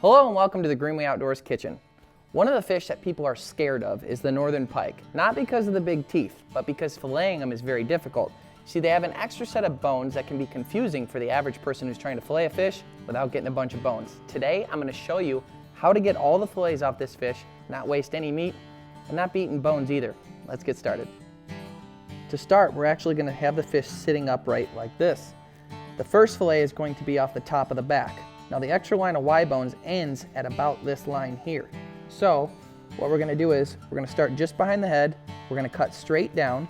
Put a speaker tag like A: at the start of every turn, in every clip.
A: Hello and welcome to the Greenway Outdoors Kitchen. One of the fish that people are scared of is the Northern Pike, not because of the big teeth, but because filleting them is very difficult. See, they have an extra set of bones that can be confusing for the average person who's trying to fillet a fish without getting a bunch of bones. Today, I'm going to show you how to get all the fillets off this fish, not waste any meat, and not be eating bones either. Let's get started. To start, we're actually going to have the fish sitting upright like this. The first fillet is going to be off the top of the back. Now the extra line of Y bones ends at about this line here. So what we're going to do is we're going to start just behind the head. We're going to cut straight down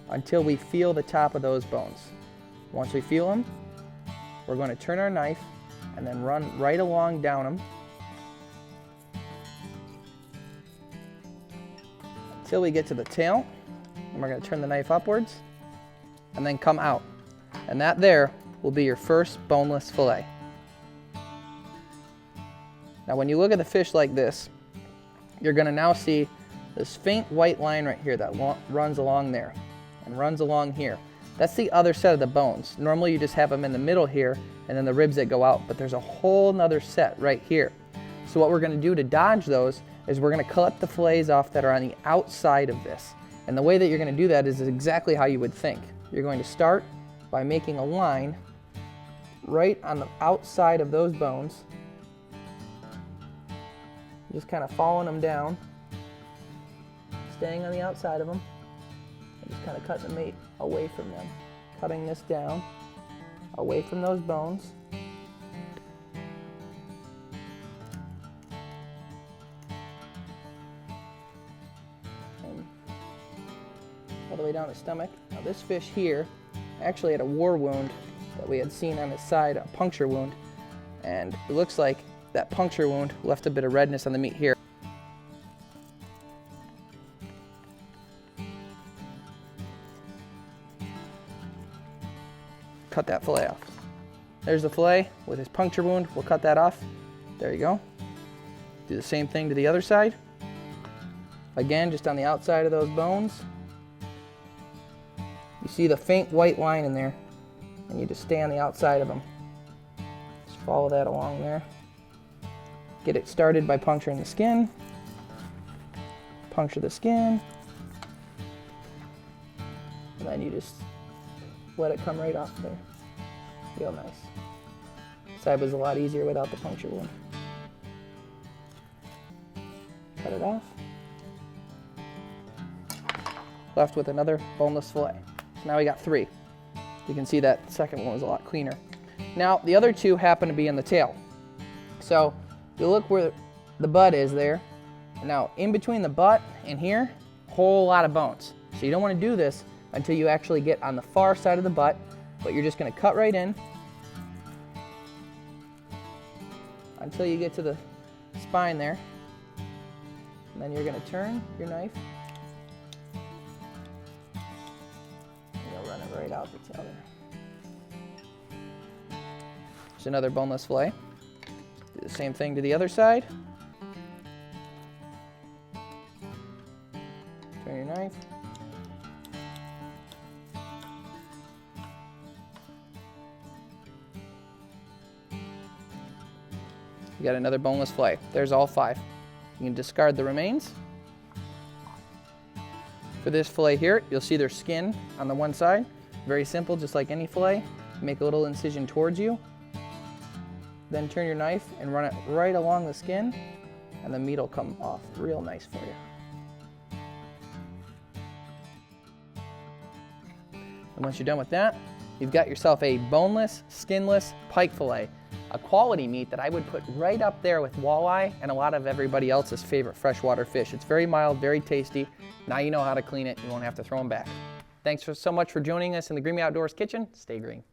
A: until we feel the top of those bones. Once we feel them, we're going to turn our knife and then run right along down them until we get to the tail. And we're going to turn the knife upwards and then come out. And that there will be your first boneless fillet. Now when you look at the fish like this, you're going to now see this faint white line right here that runs along there and runs along here. That's the other set of the bones. Normally you just have them in the middle here and then the ribs that go out, but there's a whole nother set right here. So what we're going to do to dodge those is we're going to cut the fillets off that are on the outside of this. And the way that you're going to do that is exactly how you would think. You're going to start by making a line right on the outside of those bones, just kind of following them down, staying on the outside of them, and just kind of cutting the meat away from them. Cutting this down, away from those bones. And all the way down the stomach. Now this fish here actually had a war wound that we had seen on his side, a puncture wound, and it looks like that puncture wound left a bit of redness on the meat here. Cut that fillet off. There's the fillet with his puncture wound. We'll cut that off. There you go. Do the same thing to the other side. Again, just on the outside of those bones. You see the faint white line in there, and you just stay on the outside of them. Just follow that along there. Get it started by puncturing the skin. Puncture the skin. And then you just let it come right off there. Real nice. This side was a lot easier without the puncture wound. Cut it off. Left with another boneless fillet. So now we got 3. You can see that second one was a lot cleaner. Now the other 2 happen to be in the tail. So you look where the butt is there. Now in between the butt and here, a whole lot of bones. So you don't want to do this until you actually get on the far side of the butt, but you're just going to cut right in until you get to the spine there. And then you're going to turn your knife. Run it right out the tail there. There's another boneless fillet. Do the same thing to the other side. Turn your knife. You got another boneless fillet. There's all 5. You can discard the remains. For this fillet here, you'll see there's skin on the one side. Very simple, just like any fillet. Make a little incision towards you. Then turn your knife and run it right along the skin, and the meat will come off real nice for you. And once you're done with that, you've got yourself a boneless, skinless pike fillet. A quality meat that I would put right up there with walleye and a lot of everybody else's favorite freshwater fish. It's very mild, very tasty. Now you know how to clean it. You won't have to throw them back. Thanks so much for joining us in the Greenway Outdoors Kitchen. Stay green.